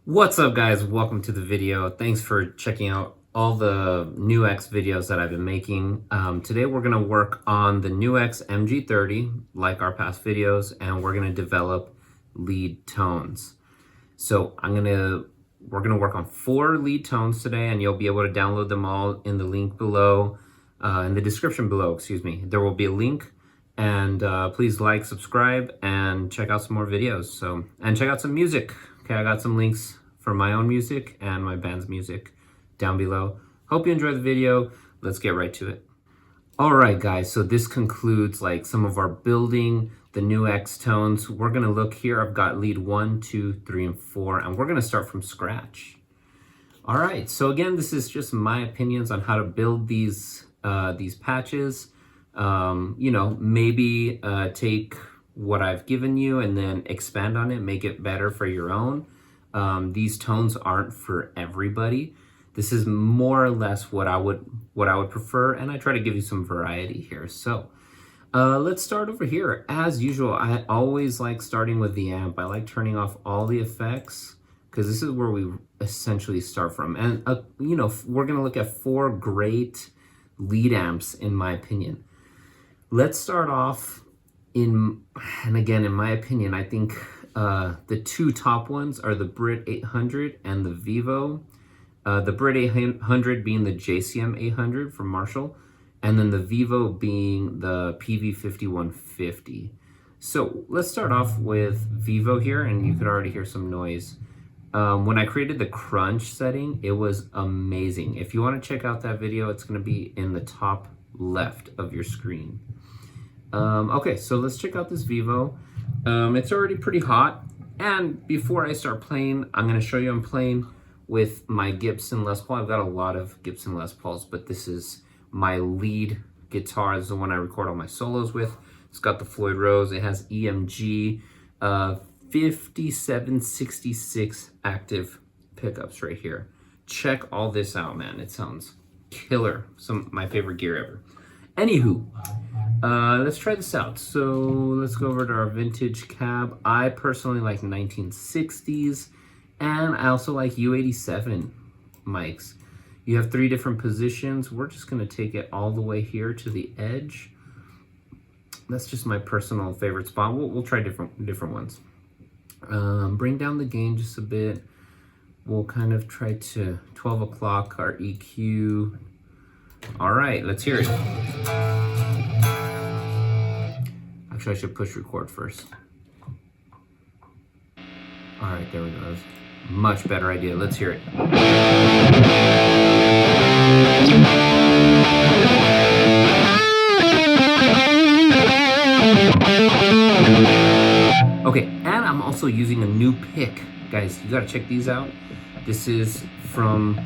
What's up, guys? Welcome to the video. Thanks for checking out all the NUX videos that I've been making. Today we're going to work on the NUX MG-30 like our past videos, and we're going to develop lead tones. So we're going to work on 4 lead tones today, and you'll be able to download them all in the link below, in the description below, excuse me. There will be a link, and please like, subscribe, and check out some more videos. And check out some music. Okay, I got some links for my own music and my band's music down below. Hope you enjoyed the video. Let's get right to it. All right, guys, so this concludes like some of our building the NUX tones. We're gonna look here. I've got lead 1, 2, 3, and 4, and we're gonna start from scratch. All right, so again, this is just my opinions on how to build these patches. You know, maybe take what I've given you and then expand on it, make it better for your own. These tones aren't for everybody. This is more or less what I would prefer, and I try to give you some variety here. So let's start over here. As usual, I always like starting with the amp. I like turning off all the effects because this is where we essentially start from. And you know, we're gonna look at 4 great lead amps in my opinion. Let's start off and again, in my opinion, I think the 2 top ones are the Brit 800 and the Vivo. The Brit 800 being the JCM 800 from Marshall, and then the Vivo being the PV5150. So let's start off with Vivo here, and you could already hear some noise. When I created the crunch setting, it was amazing. If you want to check out that video, it's going to be in the top left of your screen. Okay, so let's check out this Vivo. It's already pretty hot, and before I start playing, I'm going to show you I'm playing with my Gibson Les Paul. I've got a lot of Gibson Les Pauls, but this is my lead guitar. This is the one I record all my solos with. It's got the Floyd Rose. It has EMG 5766 active pickups right here. Check all this out, man. It sounds killer. My favorite gear ever. Anywho, let's try this out. So let's go over to our vintage cab. I personally like 1960s, and I also like U87 mics. You have 3 different positions. We're just gonna take it all the way here to the edge. That's just my personal favorite spot. We'll try different ones. Bring down the gain just a bit. We'll kind of try to 12 o'clock our EQ. All right, let's hear it. Actually, I should push record first. All right, there we go. That's a much better idea. Let's hear it. Okay, and I'm also using a new pick. Guys, you gotta check these out. This is from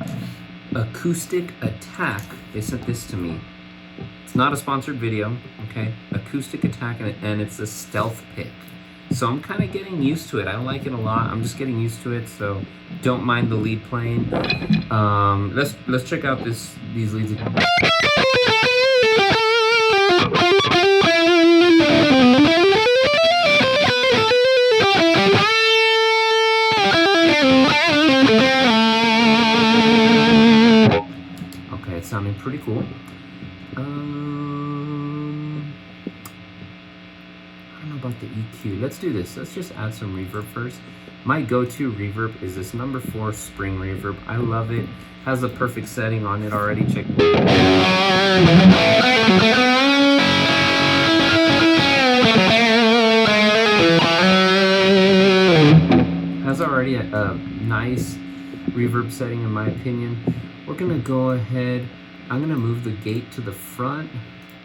Acoustic Attack. They sent this to me. It's not a sponsored video, okay? Acoustic Attack, and it's a stealth pick. So I'm kind of getting used to it. I like it a lot. I'm just getting used to it, so don't mind the lead playing. Let's check out these leads. Okay, it's sounding pretty cool. I don't know about the EQ. Let's do this. Let's just add some reverb first. My go-to reverb is this number 4 spring reverb. I love it. Has the perfect setting on it already. Check. Has already a nice reverb setting in my opinion. We're gonna go ahead. I'm gonna move the gate to the front,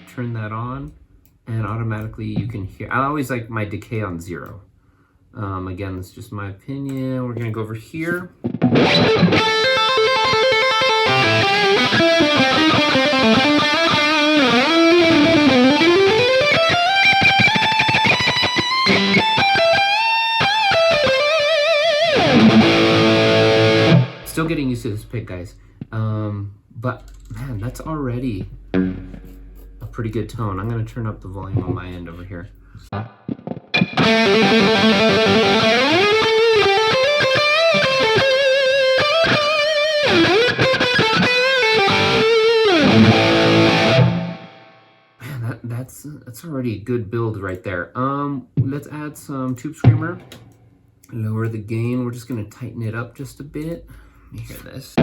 turn that on, and automatically you can hear. I always like my decay on 0. Again, that's just my opinion. We're gonna go over here. Still getting used to this pick, guys. But man, that's already a pretty good tone. I'm gonna turn up the volume on my end over here. that's already a good build right there. Let's add some tube screamer. Lower the gain. We're just gonna tighten it up just a bit. Let me hear this.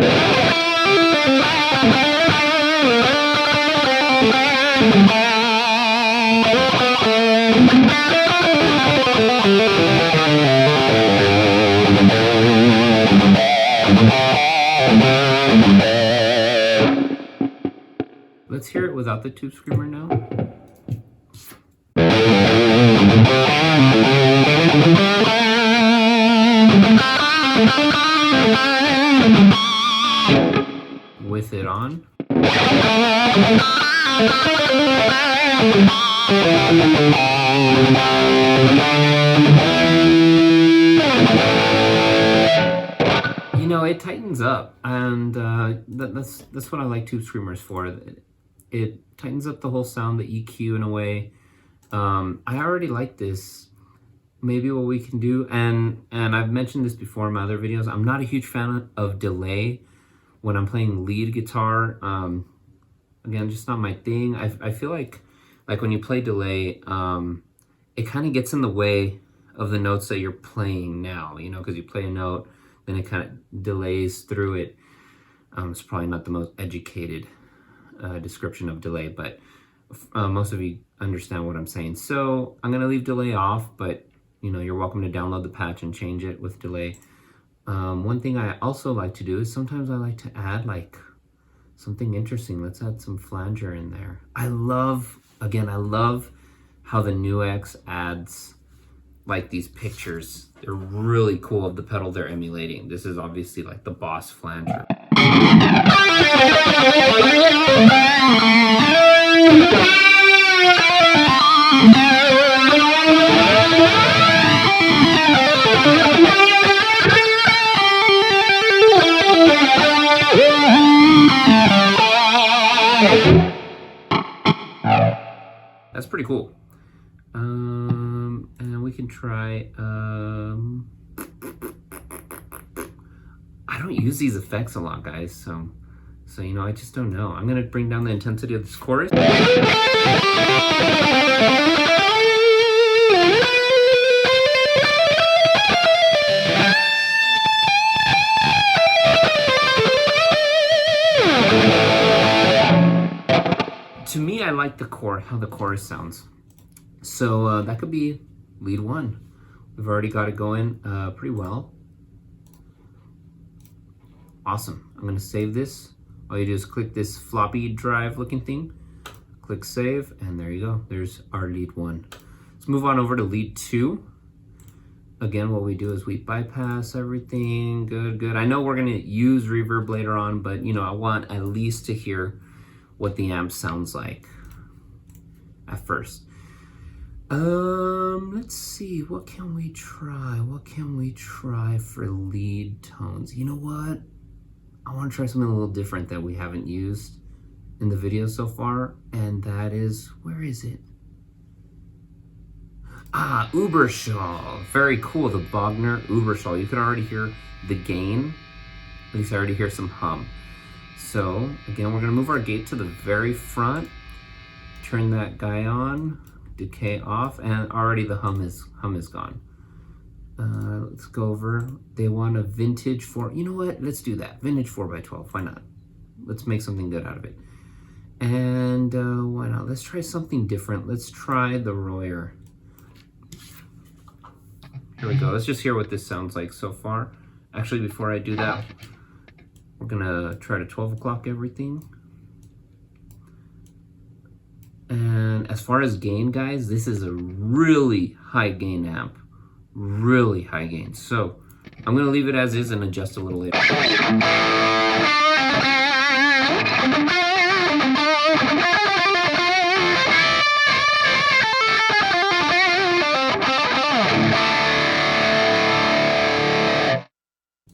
Let's hear it without the tube screamer now. With it on. You know, it tightens up, and that's what I like tube screamers for. It tightens up the whole sound, the EQ in a way. I already like this. Maybe what we can do, and I've mentioned this before in my other videos, I'm not a huge fan of delay when I'm playing lead guitar. Again, just not my thing. I feel like when you play delay, it kind of gets in the way of the notes that you're playing now, you know, because you play a note, then it kind of delays through it. It's probably not the most educated description of delay, but most of you understand what I'm saying. So I'm gonna leave delay off, but you know, you're welcome to download the patch and change it with delay. One thing I also like to do is sometimes I like to add like something interesting. Let's add some flanger in there. I love how the NUX adds like these pictures. They're really cool of the pedal they're emulating. This is obviously like the Boss flanger. That's pretty cool. And we can try, I don't use these effects a lot, guys, so you know, I just don't know. I'm gonna bring down the intensity of this chorus. To me, I like how the chorus sounds. So that could be lead 1. We've already got it going pretty well. Awesome. I'm gonna save this. All you do is click this floppy drive looking thing, click save, and there you go. There's our lead 1. Let's move on over to lead 2. Again, what we do is we bypass everything. Good. I know we're gonna use reverb later on, but you know, I want at least to hear what the amp sounds like at first. Let's see, what can we try? What can we try for lead tones? You know what? I want to try something a little different that we haven't used in the video so far, and that is, where is it? Ah, Überschall. Very cool, the Wagner Überschall. You can already hear the gain. At least I already hear some hum. So, again, we're gonna move our gate to the very front, turn that guy on, decay off, and already the hum is gone. Let's go over, they want a vintage you know what, let's do that. Vintage 4x12, why not? Let's make something good out of it. And why not? Let's try something different. Let's try the Royer. Here we go, let's just hear what this sounds like so far. Actually, before I do that, we're gonna try to 12 o'clock everything. And as far as gain, guys, this is a really high gain amp. Really high gain. So I'm gonna leave it as is and adjust a little later.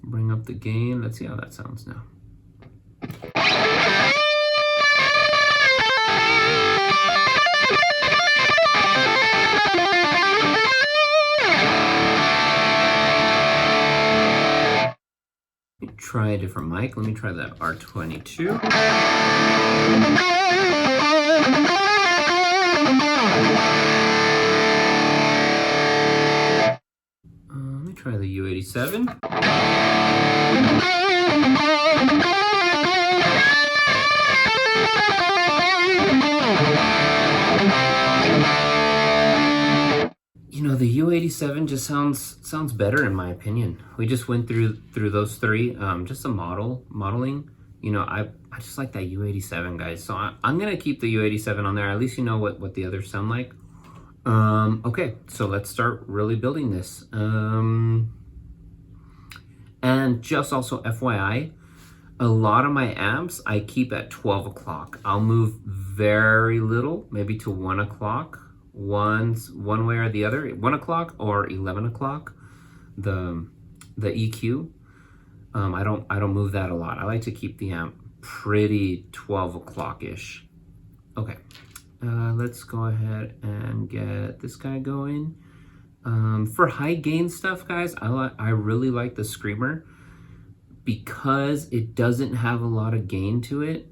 Bring up the gain. Let's see how that sounds now. Try a different mic. Let me try that R22. Let me try the U87. You know, the U87 just sounds better in my opinion. We just went through those three, just a modeling. You know, I just like that U87, guys. So I'm gonna keep the U87 on there. At least you know what the others sound like. Okay, so let's start really building this. And just also FYI, a lot of my amps I keep at 12 o'clock. I'll move very little, maybe to 1 o'clock. One way or the other, 1 o'clock or 11 o'clock. The EQ, I don't move that a lot. I like to keep the amp pretty 12 o'clock ish. Okay, let's go ahead and get this guy going. For high gain stuff, guys, I really like the Screamer because it doesn't have a lot of gain to it.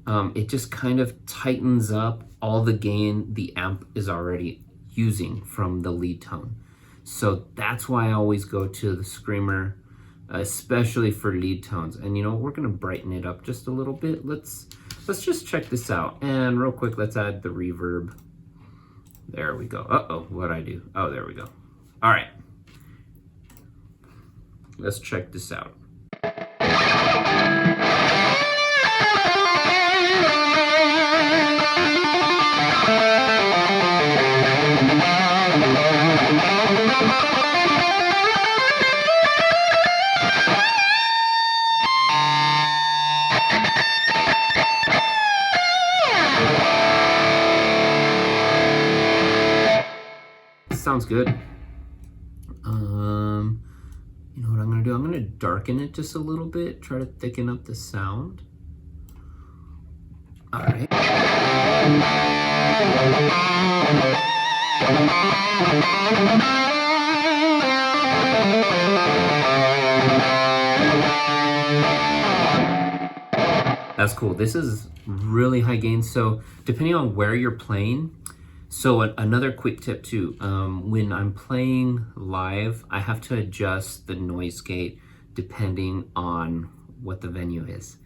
It just kind of tightens up all the gain the amp is already using from the lead tone. So that's why I always go to the Screamer, especially for lead tones. And you know, we're gonna brighten it up just a little bit. Let's just check this out. And real quick, let's add the reverb. There we go. Uh-oh, what'd I do? Oh, there we go. All right. Let's check this out. Sounds good. You know what I'm gonna do? I'm gonna darken it just a little bit, try to thicken up the sound. All right. That's cool. This is really high gain. So depending on where you're playing, so another quick tip too, when I'm playing live, I have to adjust the noise gate depending on what the venue is.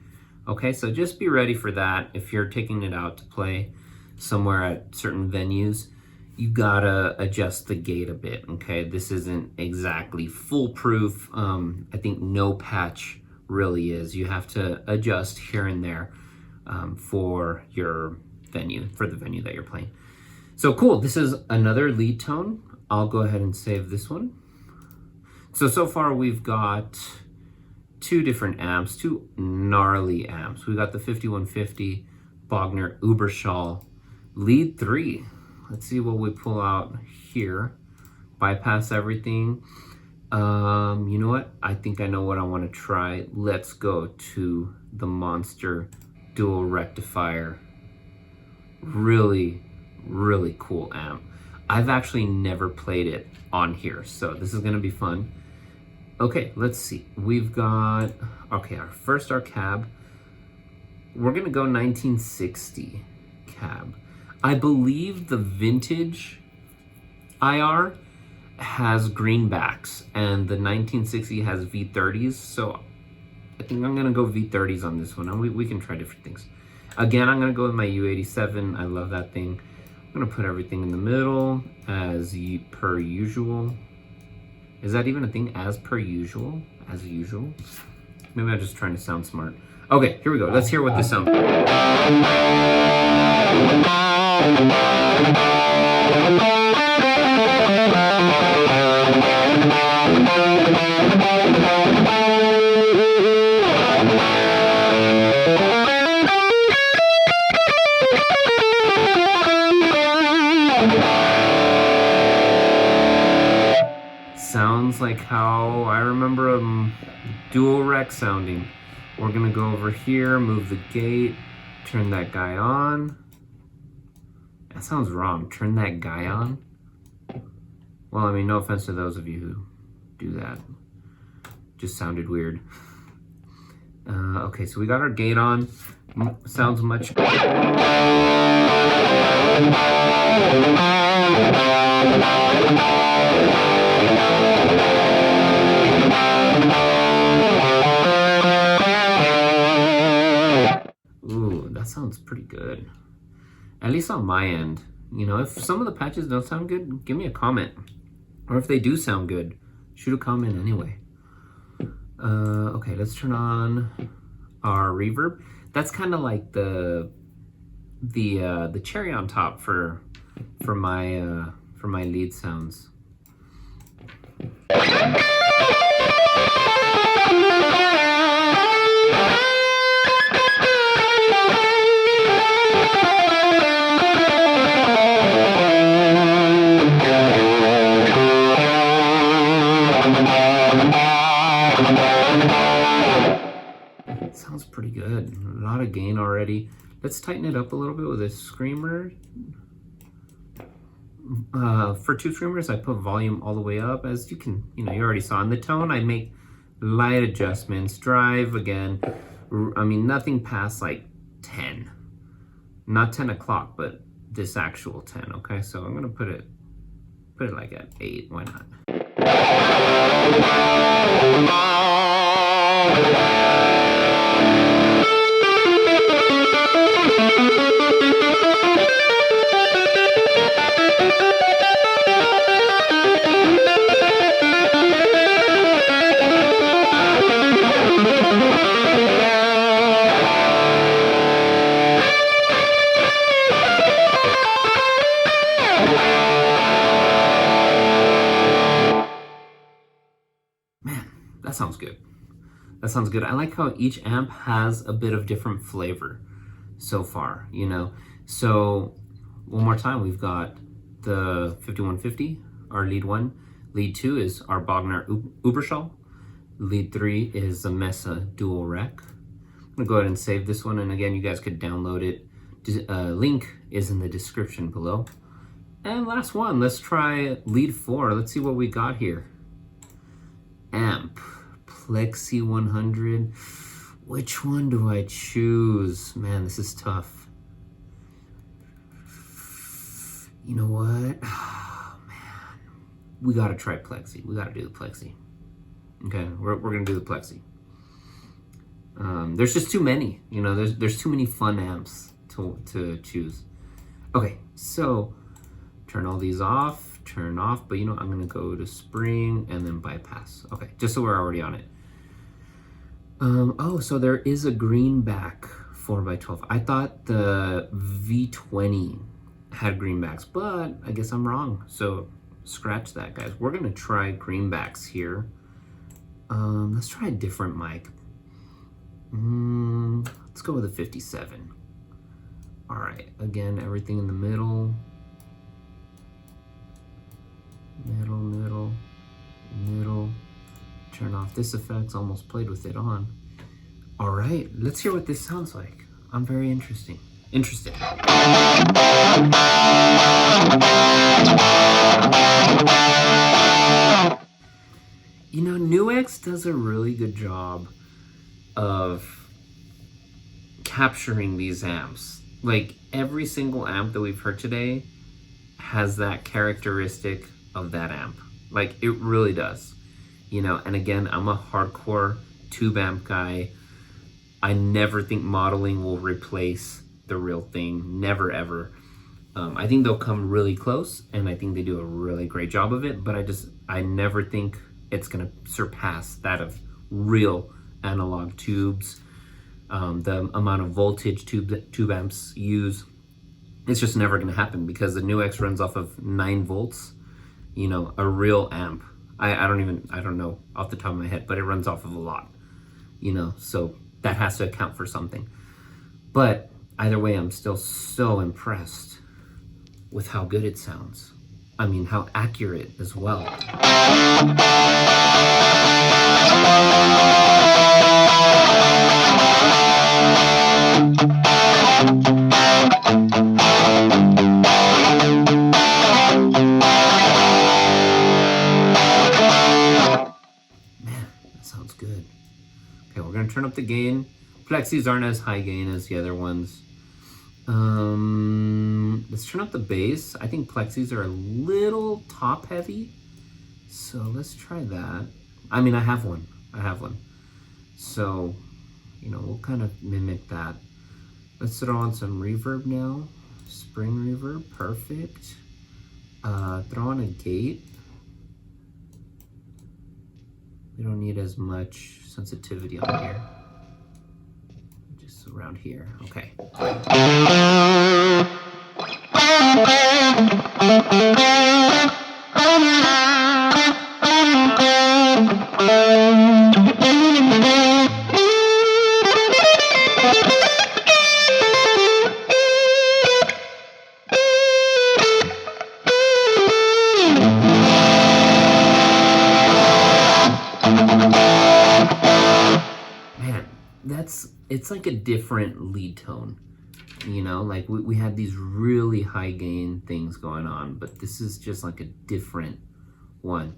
Okay, so just be ready for that. If you're taking it out to play somewhere at certain venues, you gotta adjust the gate a bit, okay? This isn't exactly foolproof. I think no patch really is. You have to adjust here and there for your venue, for the venue that you're playing. So cool, this is another lead tone. I'll go ahead and save this one. So far we've got two different amps, two gnarly amps. We got the 5150 Bogner Uberschall lead 3. Let's see what we pull out here. Bypass everything. You know what? I think I know what I want to try. Let's go to the Monster Dual Rectifier. Really cool amp. I've actually never played it on here, so this is gonna be fun. Okay, let's see. We've got, okay, our cab. We're gonna go 1960 cab. I believe the vintage IR has greenbacks and the 1960 has V30s, so I think I'm gonna go V30s on this one, and we can try different things. Again, I'm gonna go with my U87. I love that thing. I'm gonna put everything in the middle as per usual. Is that even a thing? As per usual? As usual? Maybe I'm just trying to sound smart. Okay, here we go. Let's hear what this sounds like. Sounds like how I remember a dual rec sounding. We're gonna go over here, move the gate, turn that guy on. That sounds wrong. Turn that guy on? Well, I mean, no offense to those of you who do that. Just sounded weird. Okay, so we got our gate on. Sounds much better. Ooh, that sounds pretty good. At least on my end. You know, if some of the patches don't sound good, give me a comment. Or if they do sound good, shoot a comment anyway. Okay, let's turn on our reverb. That's kind of like the cherry on top for my lead sounds. Sounds pretty good. A lot of gain already. Let's tighten it up a little bit with a screamer. For two screamers, I put volume all the way up. As you can, you already saw in the tone, I make light adjustments. Drive again. I mean, nothing past like 10. Not 10 o'clock, but this actual 10. Okay, so I'm gonna put it like at 8. Why not? That sounds good. That sounds good. I like how each amp has a bit of different flavor so far, So one more time, we've got the 5150, our lead 1. Lead 2 is our Bogner Uberschall. Lead 3 is the Mesa Dual Rec. I'm gonna go ahead and save this one, and again, you guys could download it. Link is in the description below. And last one, let's try lead 4. Let's see what we got here. Amp. Plexi 100. Which one do I choose? Man, this is tough. You know what? Oh, man. We gotta try Plexi. We gotta do the Plexi. Okay, we're gonna do the Plexi. There's just too many. There's too many fun amps to choose. Okay, so turn all these off, turn off, but I'm gonna go to spring and then bypass. Okay, just so we're already on it. Oh, so there is a greenback 4x12. I thought the V20 had greenbacks, but I guess I'm wrong. So scratch that, guys. We're gonna try greenbacks here. Let's try a different mic. Let's go with a 57. All right, again, everything in the middle. Middle. Turn off this effects, almost played with it on. All right, let's hear what this sounds like. I'm very interested. NUX does a really good job of capturing these amps. Like every single amp that we've heard today has that characteristic of that amp. Like it really does. And again, I'm a hardcore tube amp guy. I never think modeling will replace the real thing. Never, ever. I think they'll come really close, and I think they do a really great job of it, but I never think it's gonna surpass that of real analog tubes. The amount of voltage tube amps use, it's just never gonna happen because the NUX runs off of 9 volts. A real amp. I don't know off the top of my head, but it runs off of a lot, so that has to account for something. But either way, I'm still so impressed with how good it sounds. I mean, how accurate as well. Turn up the gain. Plexis aren't as high gain as the other ones. Let's turn up the bass. I think plexis are a little top heavy, so let's try that. I mean, I have one. So, you know, we'll kind of mimic that. Let's throw on some reverb now. Spring reverb, perfect. Throw on a gate. We don't need as much sensitivity on here. Just around here, okay. It's like a different lead tone, you know, like we had these really high gain things going on, but this is just like a different one.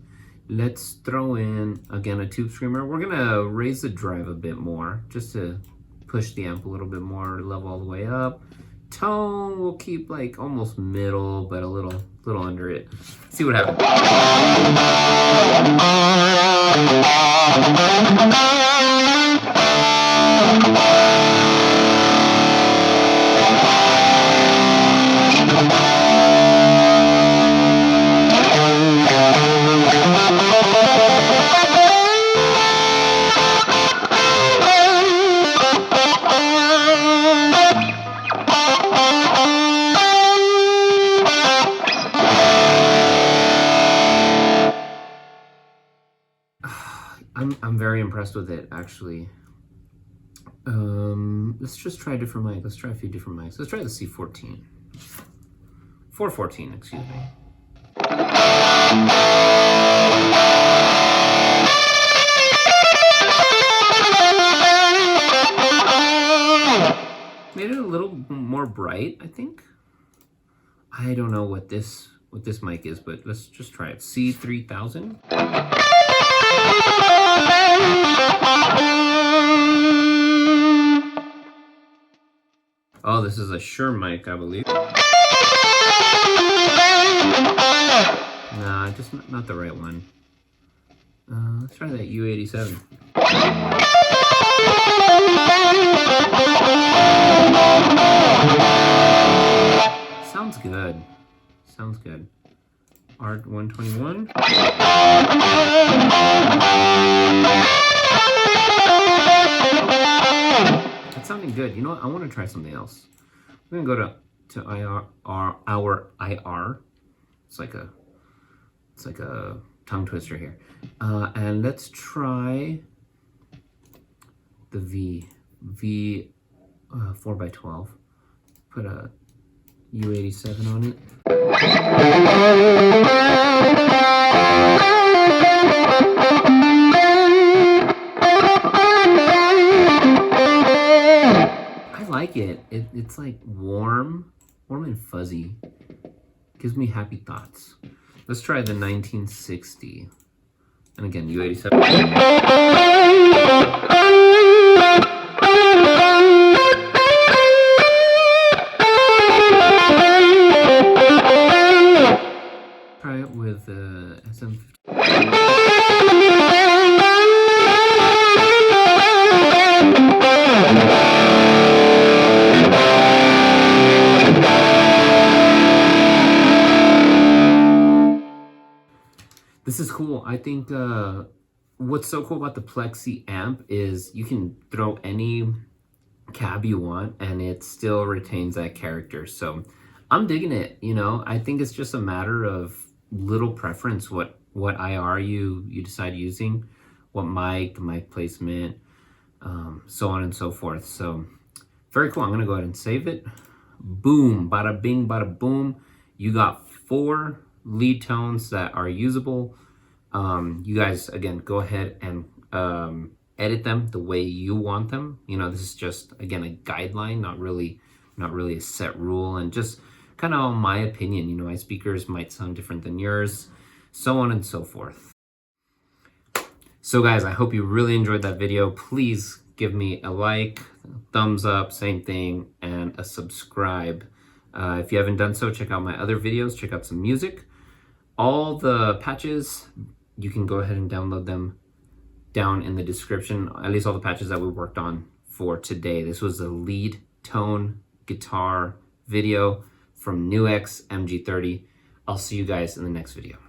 Let's throw in, again, a tube screamer. We're gonna raise the drive a bit more, just to push the amp a little bit more, level all the way up. Tone, we'll keep like almost middle, but a little under it. See what happens. I'm very impressed with it, actually. Let's just try a different mic. Let's try a few different mics. Let's try the C14. 414, excuse me. Made it a little more bright, I think. I don't know what this mic is, but let's just try it. C3000. Oh, this is a Shure mic, I believe. Nah, just not the right one. Let's try that U87. Sounds good. Sounds good. R121. That's sounding good. You know what? I want to try something else. We're gonna go to our IR. It's like a tongue twister here. And let's try the V 4x12. Put a U87 on it. I like it. It's like warm and fuzzy. Gives me happy thoughts. Let's try the 1960. And again, U87. Try it with SM50. This is cool. I think what's so cool about the Plexi amp is you can throw any cab you want and it still retains that character. So I'm digging it, you know. I think it's just a matter of little preference, what IR you decide using, what mic placement, so on and so forth. So very cool. I'm gonna go ahead and save it. Boom, bada bing, bada boom. You got 4 lead tones that are usable. You guys, again, go ahead and edit them the way you want them. You know, this is just, again, a guideline, not really a set rule, and just kind of my opinion. You know, my speakers might sound different than yours, so on and so forth. So guys, I hope you really enjoyed that video. Please give me a like, thumbs up, same thing, and a subscribe. If you haven't done so, check out my other videos, check out some music. All the patches, you can go ahead and download them down in the description, at least all the patches that we worked on for today. This was the lead tone guitar video from NUX MG-30. I'll see you guys in the next video.